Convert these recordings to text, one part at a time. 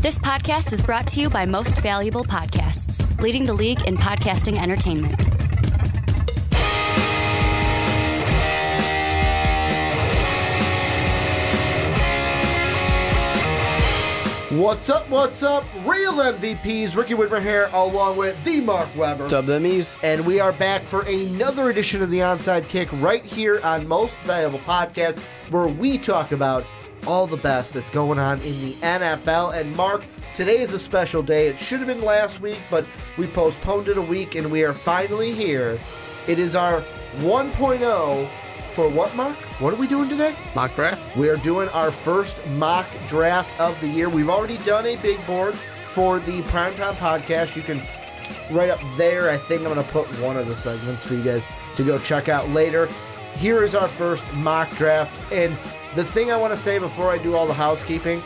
This podcast is brought to you by Most Valuable Podcasts, leading the league in podcasting entertainment. What's up, real MVPs, Ricky Widmer here, along with the Mark Weber. What's up, Emmys? And we are back for another edition of the Onside Kick right here on Most Valuable Podcast, where we talk about all the best that's going on in the NFL. And Mark, today is a special day. It should have been last week, but we postponed it a week, and we are finally here. It is our 1.0 for what, Mark? What are we doing today? Mock draft? We are doing our first mock draft of the year. We've already done a big board for the Primetime Podcast. You can, right up there, I think I'm going to put one of the segments for you guys to go check out later. Here is our first mock draft. And the thing I want to say before I do all the housekeeping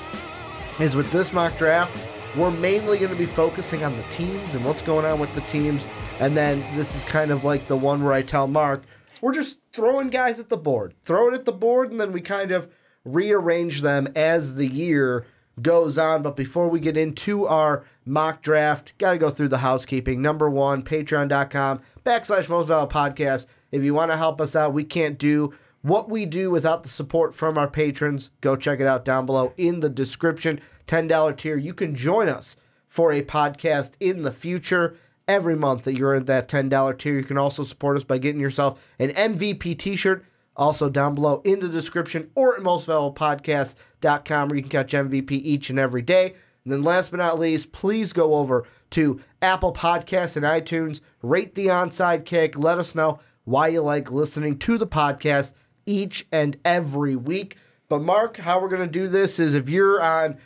is with this mock draft, we're mainly going to be focusing on the teams and what's going on with the teams. And then this is kind of like the one where I tell Mark, we're just throwing guys at the board. Throw it at the board, and then we kind of rearrange them as the year goes on. But before we get into our mock draft, got to go through the housekeeping. Number one, patreon.com/mostvaluablepodcast. If you want to help us out, we can't do what we do without the support from our patrons. Go check it out down below in the description. $10 tier. You can join us for a podcast in the future. Every month that you're in that $10 tier, you can also support us by getting yourself an MVP t-shirt, also down below in the description, or at mostvaluablepodcast.com, where you can catch MVP each and every day. And then last but not least, please go over to Apple Podcasts and iTunes, rate the Onside Kick, let us know why you like listening to the podcast each and every week. But Mark, how we're going to do this is if you're on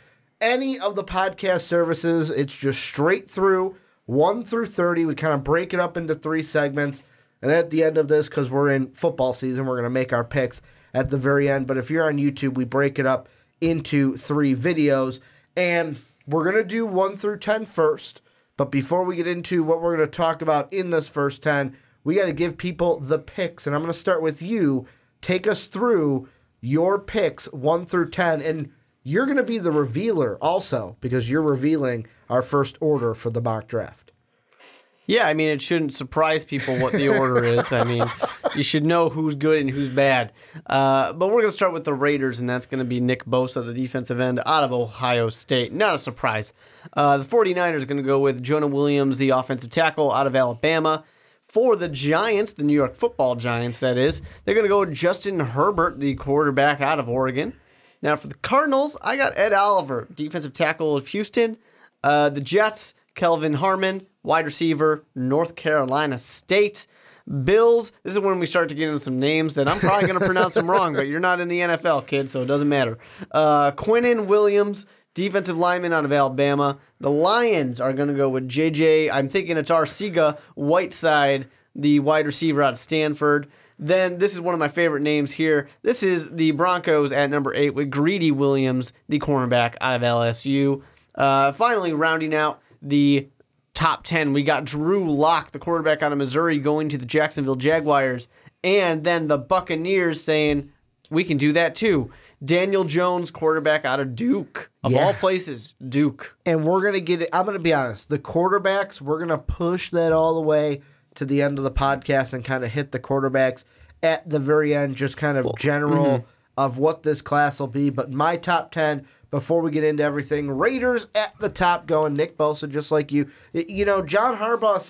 any of the podcast services, it's just straight through 1 through 30, we kind of break it up into 3 segments. And at the end of this, because we're in football season, we're going to make our picks at the very end. But if you're on YouTube, we break it up into 3 videos. And we're going to do 1 through 10 first. But before we get into what we're going to talk about in this first 10, we got to give people the picks. And I'm going to start with you. Take us through your picks 1 through 10. And you're going to be the revealer also, because you're revealing our first order for the mock draft. Yeah, I mean, it shouldn't surprise people what the order is. I mean, you should know who's good and who's bad. But we're going to start with the Raiders, and that's going to be Nick Bosa, the defensive end out of Ohio State. Not a surprise. The 49ers are going to go with Jonah Williams, the offensive tackle out of Alabama. For the Giants, the New York Football Giants, that is, they're going to go with Justin Herbert, the quarterback out of Oregon. Now, for the Cardinals, I got Ed Oliver, defensive tackle of Houston. The Jets, Kelvin Harmon, wide receiver, North Carolina State. Bills, this is when we start to get into some names that I'm probably going to pronounce them wrong, but you're not in the NFL, kid, so it doesn't matter. Quinnen Williams, defensive lineman out of Alabama. The Lions are going to go with I'm thinking it's Arcega Whiteside, the wide receiver out of Stanford. Then this is one of my favorite names here. This is the Broncos at number 8 with Greedy Williams, the cornerback out of LSU. Finally, rounding out the top 10, we got Drew Lock, the quarterback out of Missouri, going to the Jacksonville Jaguars. And then the Buccaneers saying, we can do that too. Daniel Jones, quarterback out of Duke. Of all places, Duke. And we're going to get it. I'm going to be honest. The quarterbacks, we're going to push that all the way to the end of the podcast and kind of hit the quarterbacks at the very end, just kind of general of what this class will be. But my top 10, before we get into everything, Raiders at the top going Nick Bosa, just like you. You know, John Gruden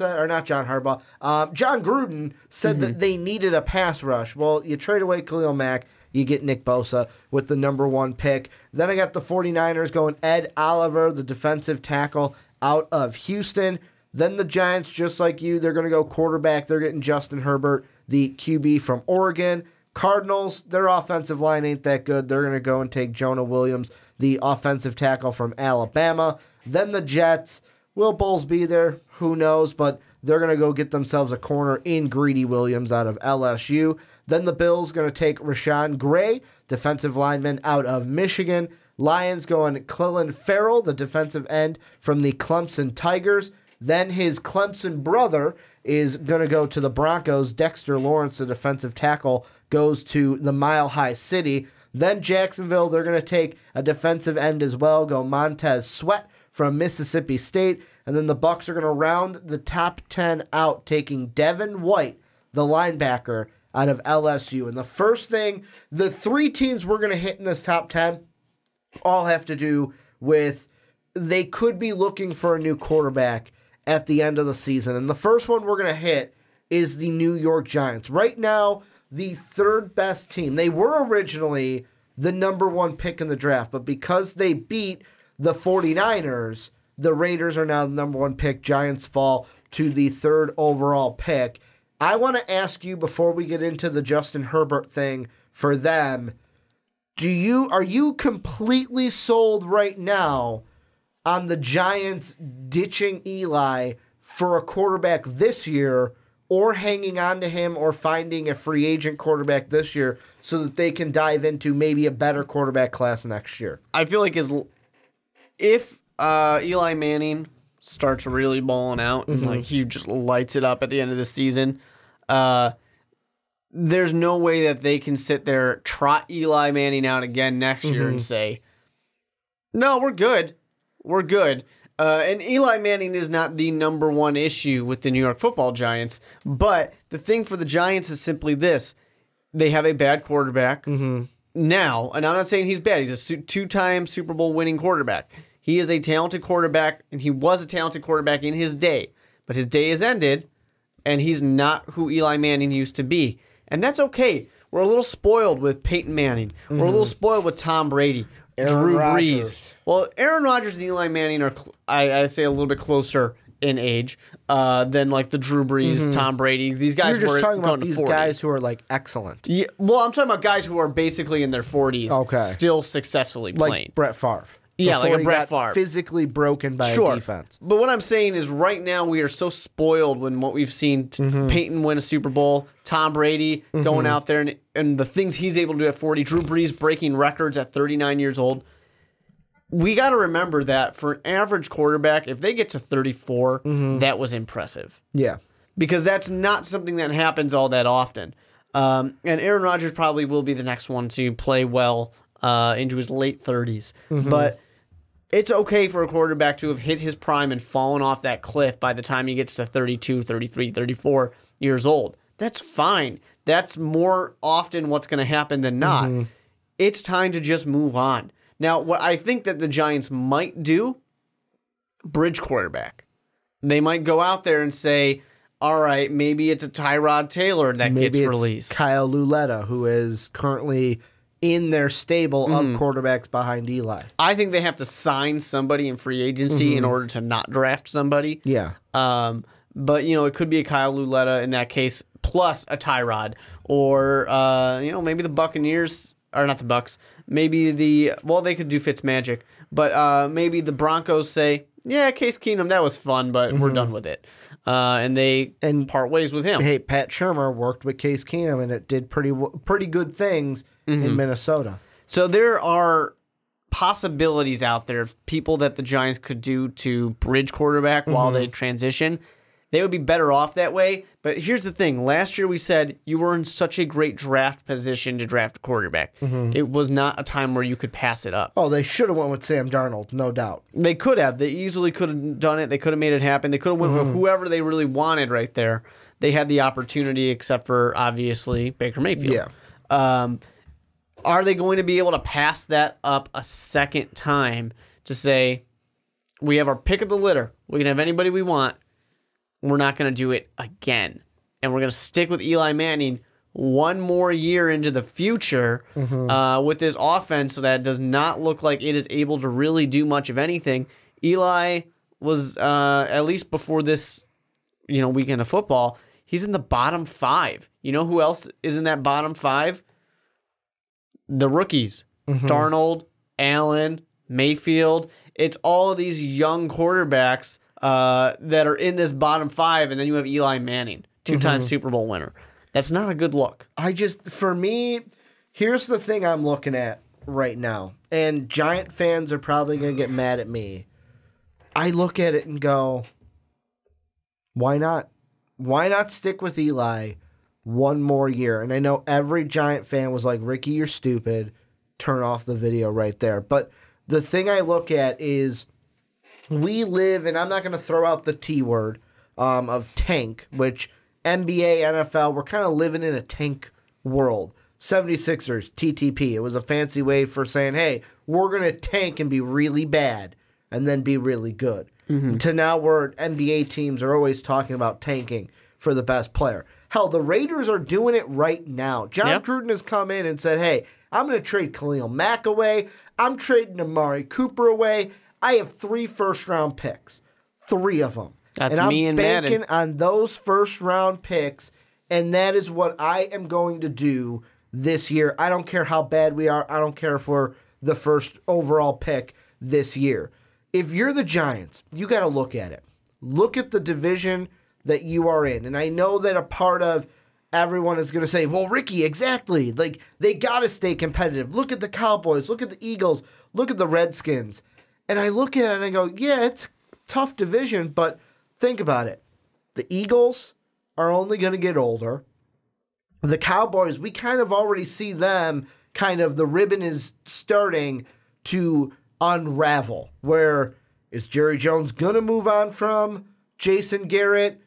said that they needed a pass rush. Well, you trade away Khalil Mack, you get Nick Bosa with the number 1 pick. Then I got the 49ers going Ed Oliver, the defensive tackle out of Houston. Then the Giants, just like you, they're going to go quarterback. They're getting Justin Herbert, the QB from Oregon. Cardinals, their offensive line ain't that good. They're going to go and take Jonah Williams, the offensive tackle from Alabama. Then the Jets, will Bulls be there? Who knows? But they're going to go get themselves a corner in Greedy Williams out of LSU. Then the Bills going to take Rashawn Gray, defensive lineman out of Michigan. Lions going Clelin Ferrell, the defensive end from the Clemson Tigers. Then his Clemson brother is going to go to the Broncos. Dexter Lawrence, the defensive tackle, goes to the Mile High City. Then Jacksonville, they're going to take a defensive end as well, go Montez Sweat from Mississippi State. And then the Bucs are going to round the top 10 out, taking Devin White, the linebacker, out of LSU. And the first thing, the three teams we're going to hit in this top 10 all have to do with they could be looking for a new quarterback at the end of the season. And the first one we're going to hit is the New York Giants. Right now, the third best team. They were originally the number one pick in the draft, but because they beat the 49ers, the Raiders are now the number one pick. Giants fall to the third overall pick. I want to ask you before we get into the Justin Herbert thing for them, are you completely sold right now on the Giants ditching Eli for a quarterback this year, or hanging on to him, or finding a free agent quarterback this year so that they can dive into maybe a better quarterback class next year? I feel like if Eli Manning starts really balling out and like he just lights it up at the end of the season, there's no way that they can sit there, trot Eli Manning out again next year and say, no, we're good. We're good. And Eli Manning is not the number one issue with the New York Football Giants. But the thing for the Giants is simply this. They have a bad quarterback now. And I'm not saying he's bad. He's a two-time Super Bowl winning quarterback. He is a talented quarterback, and he was a talented quarterback in his day. But his day has ended, and he's not who Eli Manning used to be. And that's okay. We're a little spoiled with Peyton Manning. We're a little spoiled with Tom Brady. Drew Brees. Well, Aaron Rodgers and Eli Manning are, I say, a little bit closer in age than like the Drew Brees, Tom Brady. These guys You're were just talking about going to these 40. guys who are like excellent. Yeah, well, I'm talking about guys who are basically in their 40s, still successfully playing. Like Brett Favre. Yeah, like a Before Brett he got Favre. physically broken by a defense. But what I'm saying is right now we are so spoiled when what we've seen Peyton win a Super Bowl, Tom Brady going out there and the things he's able to do at 40, Drew Brees breaking records at 39 years old. We got to remember that for an average quarterback, if they get to 34, that was impressive. Yeah. Because that's not something that happens all that often. And Aaron Rodgers probably will be the next one to play well into his late 30s. But it's okay for a quarterback to have hit his prime and fallen off that cliff by the time he gets to 32, 33, 34 years old. That's fine. That's more often what's going to happen than not. It's time to just move on. Now, what I think that the Giants might do, bridge quarterback. They might go out there and say, all right, maybe it's a Tyrod Taylor that gets released. Kyle Luletta, who is currently in their stable of quarterbacks behind Eli. I think they have to sign somebody in free agency in order to not draft somebody. Yeah. But, it could be a Kyle Luletta in that case, plus a Tyrod. Or, maybe the Buccaneers, or not the Bucs, maybe they could do Fitzmagic. But maybe the Broncos say, yeah, Case Keenum, that was fun, but we're done with it. And they part ways with him. Hey, Pat Shurmur worked with Case Keenum, and it did pretty good things in Minnesota. So there are possibilities out there of people that the Giants could do to bridge quarterback while they transition. They would be better off that way. But here's the thing. Last year we said you were in such a great draft position to draft a quarterback. It was not a time where you could pass it up. Oh, they should have went with Sam Darnold, no doubt. They could have. They easily could have done it. They could have made it happen. They could have went with whoever they really wanted right there. They had the opportunity, except for, obviously, Baker Mayfield. Yeah. Are they going to be able to pass that up a second time to say, we have our pick of the litter. We can have anybody we want. We're not going to do it again. And we're going to stick with Eli Manning one more year into the future with this offense so that it does not look like it is able to really do much of anything. Eli was, at least before this weekend of football, he's in the bottom 5. You know who else is in that bottom 5? The rookies. Darnold, Allen, Mayfield. It's all of these young quarterbacks that are in this bottom 5, and then you have Eli Manning, 2-time Super Bowl winner. That's not a good look. For me, here's the thing I'm looking at right now, and Giant fans are probably going to get mad at me. I look at it and go, why not? Why not stick with Eli one more year? And I know every Giant fan was like, Ricky, you're stupid. Turn off the video right there. But the thing I look at is we live, and I'm not going to throw out the T word of tank, which NBA, NFL, we're kind of living in a tank world. 76ers, TTP. It was a fancy way for saying, hey, we're going to tank and be really bad and then be really good. To now where NBA teams are always talking about tanking for the best player. Hell, the Raiders are doing it right now. John Gruden has come in and said, hey, I'm going to trade Khalil Mack away. I'm trading Amari Cooper away. I have 3 first-round picks. 3 of them. That's me and Madden. I'm banking on those first-round picks, and that is what I am going to do this year. I don't care how bad we are. I don't care if we're the first overall pick this year. If you're the Giants, you got to look at it. Look at the division that you are in. And I know that a part of everyone is going to say, well, Ricky, exactly. Like, they got to stay competitive. Look at the Cowboys. Look at the Eagles. Look at the Redskins. And I look at it and I go, yeah, it's a tough division, but think about it. The Eagles are only going to get older. The Cowboys, we kind of already see them, kind of the ribbon is starting to unravel. Where is Jerry Jones going to move on from Jason Garrett?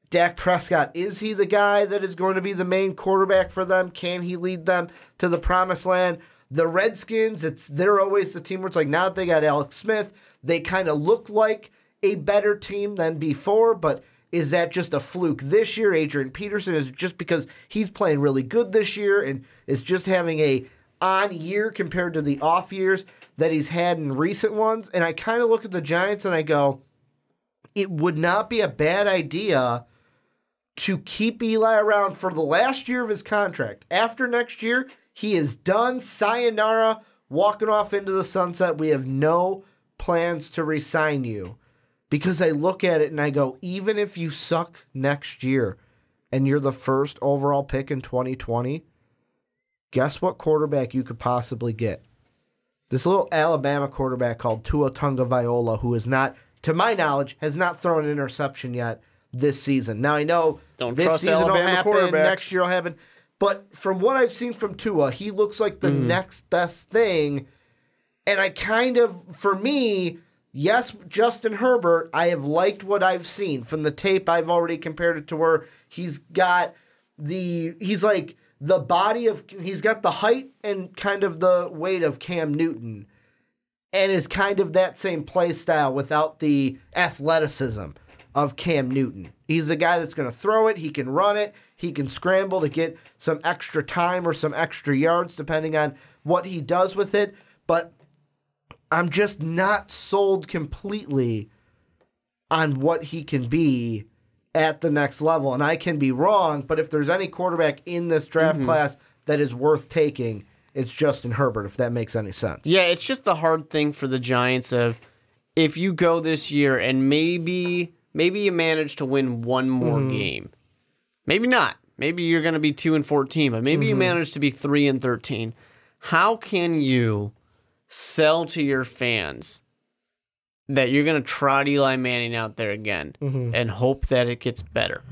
Dak Prescott, is he the guy that is going to be the main quarterback for them? Can he lead them to the promised land? The Redskins, they're always the team where it's like, now that they got Alex Smith, they kind of look like a better team than before, but is that just a fluke this year? Adrian Peterson is just because he's playing really good this year and is just having a on year compared to the off years that he's had in recent ones. And I kind of look at the Giants and I go, it would not be a bad idea to keep Eli around for the last year of his contract. After next year, he is done. Sayonara, walking off into the sunset. We have no plans to re-sign you. Because I look at it and I go, even if you suck next year and you're the first overall pick in 2020, guess what quarterback you could possibly get? This little Alabama quarterback called Tua Tagovailoa, who is not, to my knowledge, has not thrown an interception yet this season. Now, I know this season will happen, next year will happen. But from what I've seen from Tua, he looks like the next best thing. And I kind of, for me, yes, Justin Herbert, I have liked what I've seen. From the tape, I've already compared it to where he's got he's like the body of, he's got the height and kind of the weight of Cam Newton. And is kind of that same play style without the athleticism of Cam Newton. He's the guy that's going to throw it. He can run it. He can scramble to get some extra time or some extra yards, depending on what he does with it. But I'm just not sold completely on what he can be at the next level. And I can be wrong, but if there's any quarterback in this draft class that is worth taking, it's Justin Herbert, if that makes any sense. Yeah, it's just the hard thing for the Giants of if you go this year and maybe you manage to win one more game. Maybe not. Maybe you're going to be 2-14, but maybe you manage to be 3-13. How can you sell to your fans that you're going to trot Eli Manning out there again and hope that it gets better?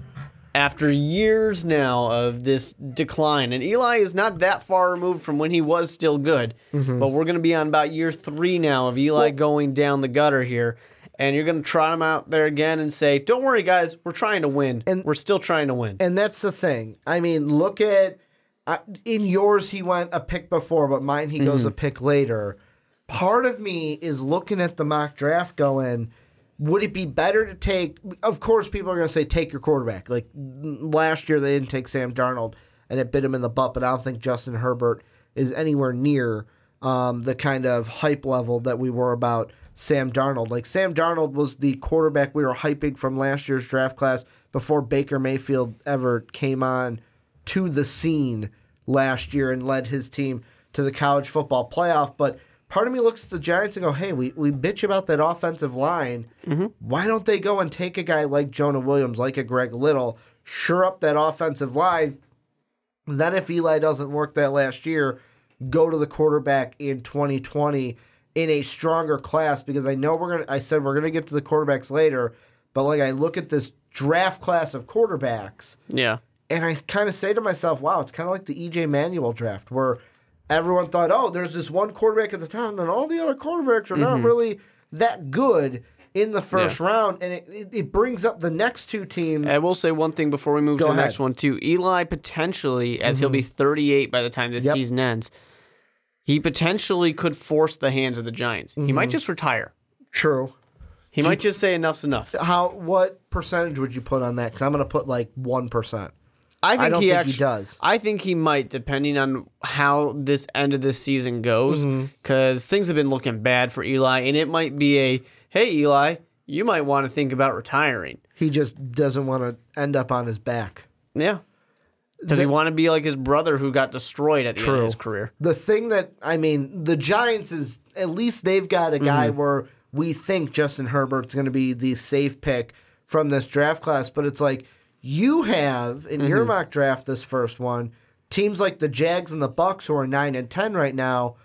After years now of this decline, and Eli is not that far removed from when he was still good, but we're going to be on about year 3 now of Eli going down the gutter here, and you're going to trot him out there again and say, don't worry, guys, we're trying to win. And we're still trying to win. And that's the thing. I mean, look at, in yours he went a pick before, but mine he goes a pick later. Part of me is looking at the mock draft going, would it be better to take, of course people are going to say take your quarterback. Like last year they didn't take Sam Darnold and it bit him in the butt, but I don't think Justin Herbert is anywhere near the kind of hype level that we were about Sam Darnold. Like Sam Darnold was the quarterback we were hyping from last year's draft class before Baker Mayfield ever came on to the scene last year and led his team to the college football playoff. But part of me looks at the Giants and go, hey, we bitch about that offensive line. Why don't they go and take a guy like Jonah Williams, like a Greg Little, shore up that offensive line? And then if Eli doesn't work that last year, go to the quarterback in 2020 in a stronger class, because I know I said we're gonna get to the quarterbacks later, but like I look at this draft class of quarterbacks, and I kind of say to myself, wow, it's kind of like the E.J. Manuel draft where everyone thought, oh, there's this one quarterback at the time, and then all the other quarterbacks are not really that good. in the first round, and it brings up the next two teams. I will say one thing before we move to the ahead. next one, too. Eli potentially, as he'll be 38 by the time this season ends, he potentially could force the hands of the Giants. He might just retire. True. He might just say enough's enough. What percentage would you put on that? Because I'm going to put like 1%. I don't think he does. I think he might, depending on how this end of this season goes, because things have been looking bad for Eli, and it might be a, hey, Eli, you might want to think about retiring. He just doesn't want to end up on his back. Yeah. Does he want to be like his brother who got destroyed at the end of his career? The thing that, the Giants is, at least they've got a guy where we think Justin Herbert's going to be the safe pick from this draft class, but it's like, you have, in your mock draft, this first one, teams like the Jags and the Bucs, who are 9 and 10 right now,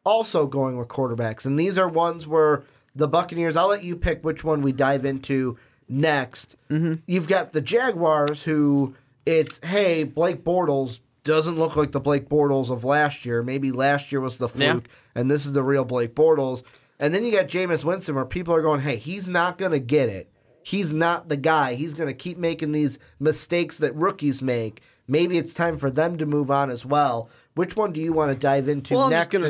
also going with quarterbacks. And these are ones where the Buccaneers, I'll let you pick which one we dive into next. You've got the Jaguars, who it's, hey, Blake Bortles doesn't look like the Blake Bortles of last year. Maybe last year was the fluke, and this is the real Blake Bortles. And then you got Jameis Winston, where people are going, hey, he's not going to get it. He's not the guy. He's going to keep making these mistakes that rookies make. Maybe it's time for them to move on as well. Which one do you want to dive into next? I'm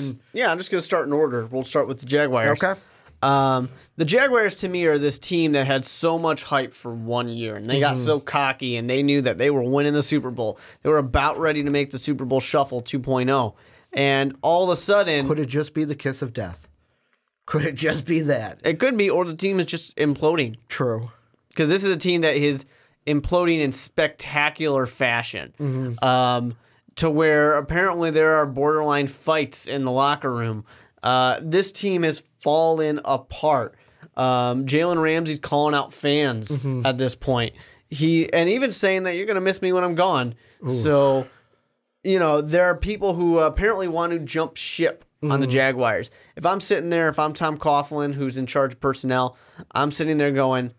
just going to start in order. We'll start with the Jaguars. Okay. The Jaguars, to me, are this team that had so much hype for 1 year, and they got so cocky, and they knew that they were winning the Super Bowl. They were about ready to make the Super Bowl Shuffle 2.0. And all of a sudden... Could it just be the kiss of death? Could it just be that? It could be, or the team is just imploding. True. Because this is a team that is imploding in spectacular fashion. To where apparently there are borderline fights in the locker room. This team has fallen apart. Jalen Ramsey's calling out fans at this point. And even saying that you're going to miss me when I'm gone. Ooh. So, there are people who apparently want to jump ship on the Jaguars. If I'm sitting there, if I'm Tom Coughlin, who's in charge of personnel, I'm sitting there going,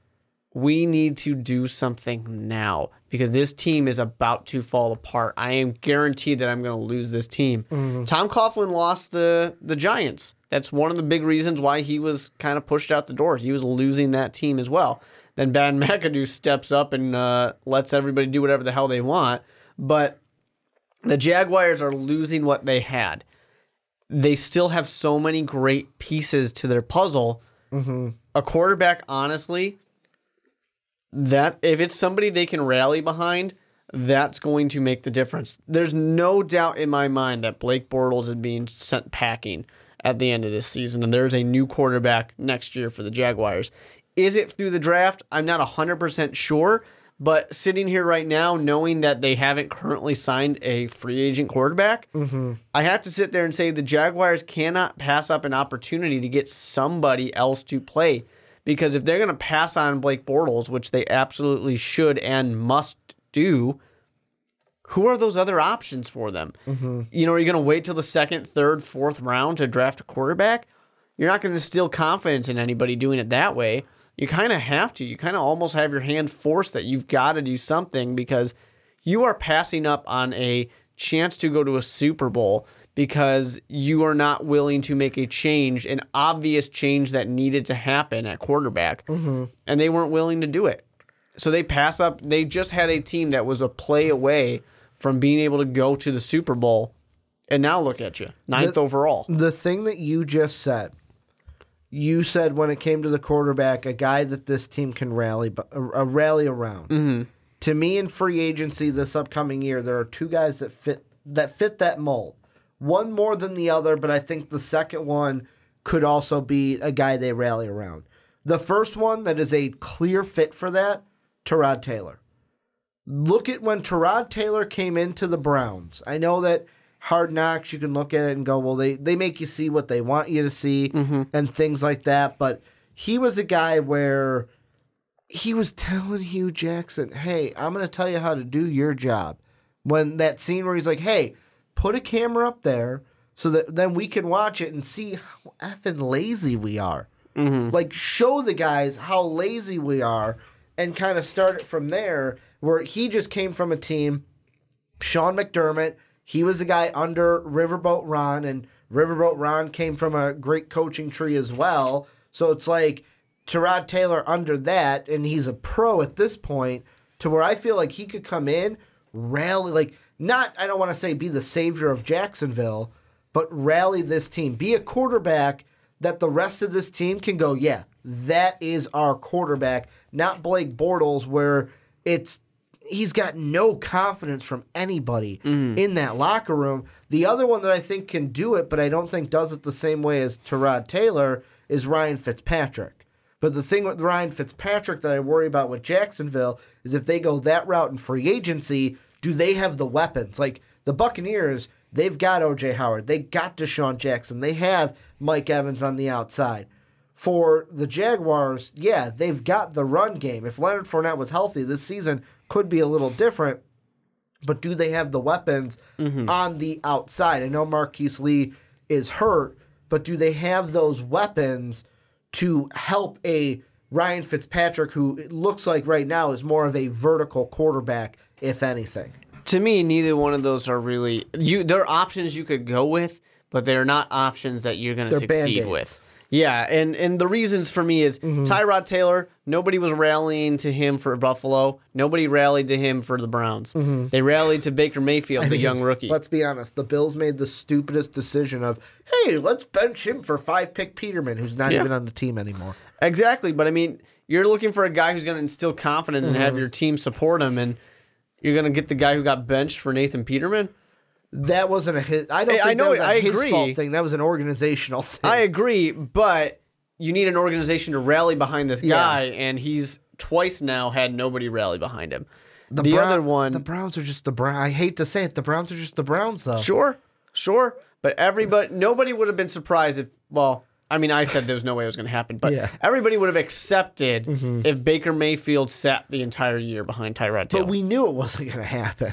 we need to do something now because this team is about to fall apart. I am guaranteed that I'm going to lose this team. Tom Coughlin lost the Giants. That's one of the big reasons why he was kind of pushed out the door. He was losing that team as well. Then Bad McAdoo steps up and lets everybody do whatever the hell they want. But the Jaguars are losing what they had. They still have so many great pieces to their puzzle. A quarterback, honestly, that if it's somebody they can rally behind, that's going to make the difference. There's no doubt in my mind that Blake Bortles is being sent packing at the end of this season, and there's a new quarterback next year for the Jaguars. Is it through the draft? I'm not 100% sure, but sitting here right now, knowing that they haven't currently signed a free agent quarterback, I have to sit there and say the Jaguars cannot pass up an opportunity to get somebody else to play. Because if they're going to pass on Blake Bortles, which they absolutely should and must do, who are those other options for them? Are you going to wait till the second, third, fourth round to draft a quarterback? You're not going to instill confidence in anybody doing it that way. You kind of have to. You kind of almost have your hand forced that you've got to do something because you are passing up on a chance to go to a Super Bowl because you are not willing to make a change, an obvious change that needed to happen at quarterback, and they weren't willing to do it. So they pass up. They just had a team that was a play away from being able to go to the Super Bowl, and now look at you, ninth overall. The thing that you just said, you said when it came to the quarterback, a guy that this team can rally around. To me, in free agency this upcoming year, there are two guys that fit that mold. One more than the other, but I think the second one could also be a guy they rally around. The first one that is a clear fit for that, Tyrod Taylor. Look at when Tyrod Taylor came into the Browns. I know that Hard Knocks, you can look at it and go, well, they make you see what they want you to see and things like that. But he was a guy where he was telling Hugh Jackson, hey, I'm going to tell you how to do your job. When that scene where he's like, hey, put a camera up there so that then we can watch it and see how effing lazy we are. Like, show the guys how lazy we are and kind of start it from there, where he just came from a team, Sean McDermott, he was the guy under Riverboat Ron, and Riverboat Ron came from a great coaching tree as well. So it's like, Tyrod Taylor under that, and he's a pro at this point, to where I feel like he could come in, rally, like, not, I don't want to say be the savior of Jacksonville, but rally this team. Be a quarterback that the rest of this team can go, yeah, that is our quarterback, not Blake Bortles, where he's got no confidence from anybody in that locker room. The other one that I think can do it, but I don't think does it the same way as Tyrod Taylor, is Ryan Fitzpatrick. But the thing with Ryan Fitzpatrick that I worry about with Jacksonville is if they go that route in free agency, do they have the weapons? Like the Buccaneers, they've got O.J. Howard. They got Deshaun Jackson. They have Mike Evans on the outside. For the Jaguars, yeah, they've got the run game. If Leonard Fournette was healthy, this season could be a little different. But do they have the weapons on the outside? I know Marquise Lee is hurt, but do they have those weapons to help a Ryan Fitzpatrick, who it looks like right now is more of a vertical quarterback, if anything? To me, neither one of those are really there are options you could go with, but they're not options that you're going to succeed with. Yeah, and the reasons for me is Tyrod Taylor, nobody was rallying to him for Buffalo. Nobody rallied to him for the Browns. They rallied to Baker Mayfield, the young rookie. Let's be honest. The Bills made the stupidest decision of, hey, let's bench him for 5-pick Peterman, who's not even on the team anymore. Exactly, but I mean, you're looking for a guy who's going to instill confidence and have your team support him, and you're going to get the guy who got benched for Nathan Peterman? That wasn't a his. I don't think that was his fault thing. That was an organizational thing. I agree, but you need an organization to rally behind this guy, and he's twice now had nobody rally behind him. The other one, the Browns are just the Browns. I hate to say it, the Browns are just the Browns, though. Sure, but nobody would have been surprised if. Well, I mean, I said there was no way it was going to happen, but everybody would have accepted if Baker Mayfield sat the entire year behind Tyrod Taylor. But we knew it wasn't going to happen.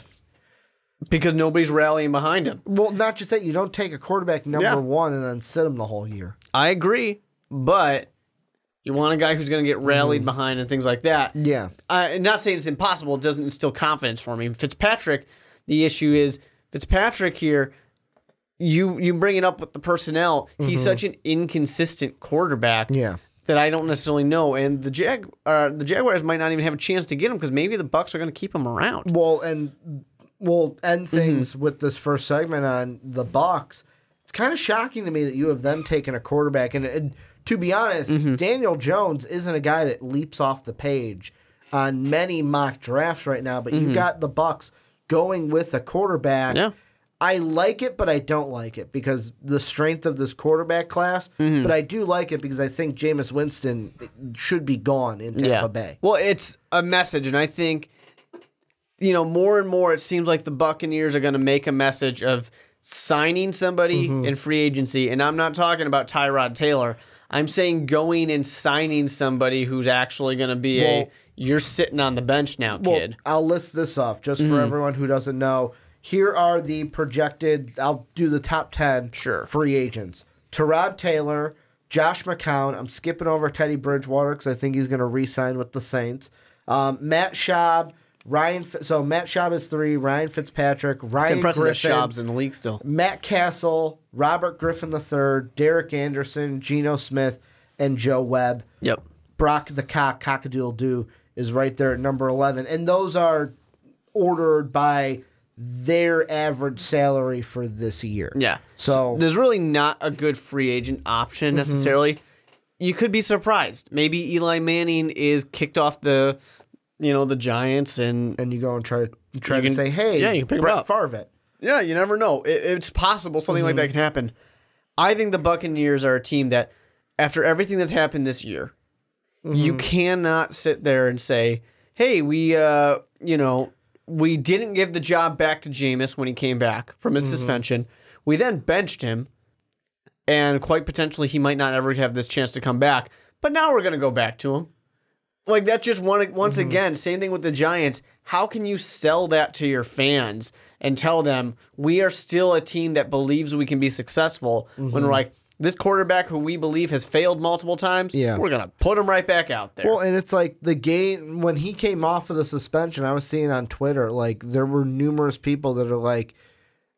Because nobody's rallying behind him. Well, not just that. You don't take a quarterback number one and then sit him the whole year. I agree, but you want a guy who's going to get rallied behind and things like that. Yeah. Not saying it's impossible. It doesn't instill confidence for me. Fitzpatrick, the issue is Fitzpatrick here, you bring it up with the personnel. He's such an inconsistent quarterback that I don't necessarily know. And the Jaguars might not even have a chance to get him because maybe the Bucs are going to keep him around. Well, and we'll end things with this first segment on the Bucs. It's kind of shocking to me that you have them taking a quarterback. And to be honest, Daniel Jones isn't a guy that leaps off the page on many mock drafts right now. But you got the Bucs going with a quarterback. Yeah. I like it, but I don't like it because the strength of this quarterback class. But I do like it because I think Jameis Winston should be gone in Tampa Bay. Well, it's a message, and I think more and more it seems like the Buccaneers are going to make a message of signing somebody in free agency, and I'm not talking about Tyrod Taylor. I'm saying going and signing somebody who's actually going to be you're sitting on the bench now, kid. Well, I'll list this off just for everyone who doesn't know. Here are the projected, I'll do the top 10 free agents. Tyrod Taylor, Josh McCown. I'm skipping over Teddy Bridgewater because I think he's going to re-sign with the Saints. Matt Schaub. Matt Schaub is 3, Ryan Fitzpatrick, Ryan it's impressive Griffin, that Schaub's in the league still. Matt Castle, Robert Griffin III, Derek Anderson, Geno Smith, and Joe Webb. Yep. Brock the Cockadoodle-Doo is right there at number 11. And those are ordered by their average salary for this year. Yeah. So there's really not a good free agent option necessarily. You could be surprised. Maybe Eli Manning is kicked off the Giants, and you go and try to say, hey, you can pick Brett Favre it. Yeah, you never know. It's possible something like that can happen. I think the Buccaneers are a team that, after everything that's happened this year, you cannot sit there and say, hey, we didn't give the job back to Jameis when he came back from his suspension. We then benched him, and quite potentially he might not ever have this chance to come back. But now we're going to go back to him. Like, that's just once again, same thing with the Giants. How can you sell that to your fans and tell them we are still a team that believes we can be successful when we're like, this quarterback who we believe has failed multiple times, we're going to put him right back out there. Well, and it's like the game, when he came off of the suspension, I was seeing on Twitter, like, there were numerous people that are like,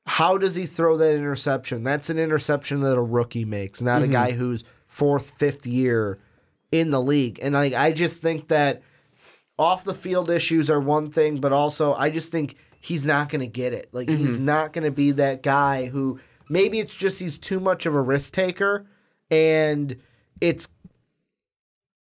how does he throw that interception? That's an interception that a rookie makes, not a guy who's 4th, 5th year in the league. And I just think that off the field issues are one thing, but also I just think he's not going to get it. Like, he's not going to be that guy who maybe it's just he's too much of a risk taker. And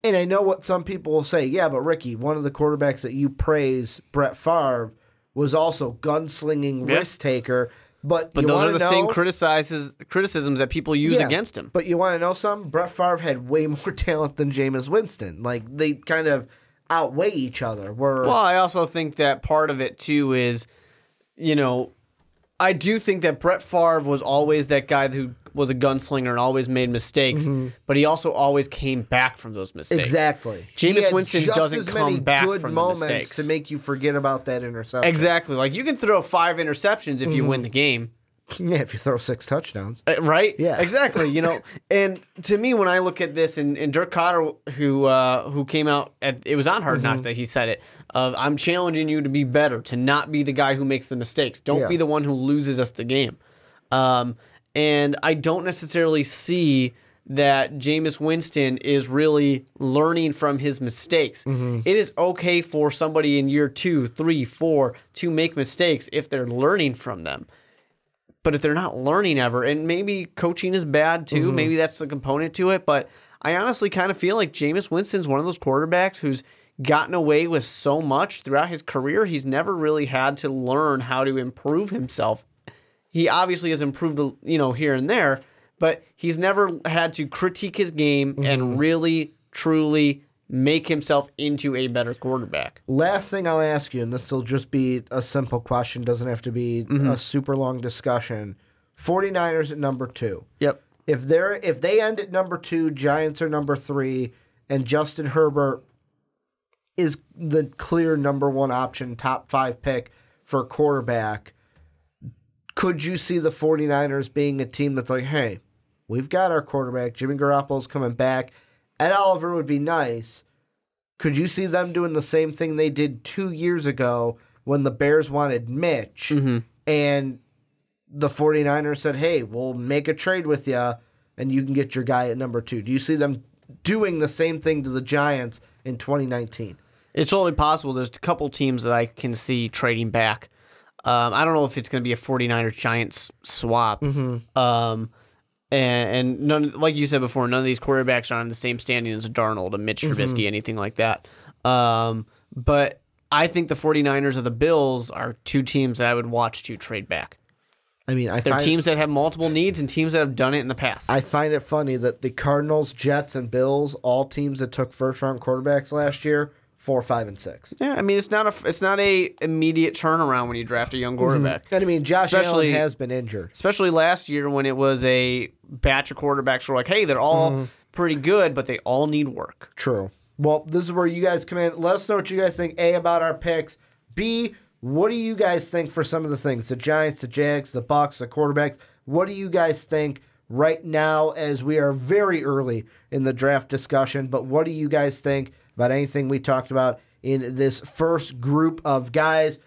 I know what some people will say, yeah, but Ricky, one of the quarterbacks that you praise, Brett Favre, was also gunslinging risk taker. But those are the same criticisms that people use against him. But you want to know something? Brett Favre had way more talent than Jameis Winston. Like, they kind of outweigh each other. Well, I also think that part of it, too, is, I do think that Brett Favre was always that guy who was a gunslinger and always made mistakes, but he also always came back from those mistakes. Exactly. Jameis Winston doesn't come back from the mistakes. To make you forget about that interception. Exactly. Like, you can throw 5 interceptions if you win the game. Yeah, if you throw 6 touchdowns. Right? Yeah. Exactly. And to me, when I look at this, and Dirk Cotter, who came out, it was on Hard Knocks that he said it, I'm challenging you to be better, to not be the guy who makes the mistakes. Don't be the one who loses us the game. And I don't necessarily see that Jameis Winston is really learning from his mistakes. It is okay for somebody in year 2, 3, 4 to make mistakes if they're learning from them. But if they're not learning ever, and maybe coaching is bad too, maybe that's the component to it, but I honestly kind of feel like Jameis Winston's one of those quarterbacks who's gotten away with so much throughout his career, he's never really had to learn how to improve himself. He obviously has improved, here and there, but he's never had to critique his game and really, truly make himself into a better quarterback. Last thing I'll ask you, and this will just be a simple question, doesn't have to be a super long discussion. 49ers at number 2. Yep. If they end at number 2, Giants are number 3, and Justin Herbert is the clear number 1 option, top 5 pick for quarterback, could you see the 49ers being a team that's like, hey, we've got our quarterback, Jimmy Garoppolo's coming back, Ed Oliver would be nice. Could you see them doing the same thing they did 2 years ago when the Bears wanted Mitch and the 49ers said, hey, we'll make a trade with you and you can get your guy at number 2? Do you see them doing the same thing to the Giants in 2019? It's totally possible. There's a couple teams that I can see trading back. I don't know if it's going to be a 49ers-Giants swap. And none, like you said before, none of these quarterbacks are on the same standing as a Darnold, a Mitch Trubisky, anything like that. But I think the 49ers or the Bills are 2 teams that I would watch to trade back. I mean, they're teams that have multiple needs and teams that have done it in the past. I find it funny that the Cardinals, Jets, and Bills, all teams that took first-round quarterbacks last year, 4, 5, and 6. Yeah, I mean, it's not a immediate turnaround when you draft a young quarterback. And I mean, Josh Allen has been injured, especially last year when it was a batch of quarterbacks who were like, hey, they're all pretty good, but they all need work. True. Well, this is where you guys come in. Let us know what you guys think, A, about our picks, B, what do you guys think for some of the things? The Giants, the Jags, the Bucs, the quarterbacks. What do you guys think right now as we are very early in the draft discussion? But what do you guys think about anything we talked about in this first group of guys?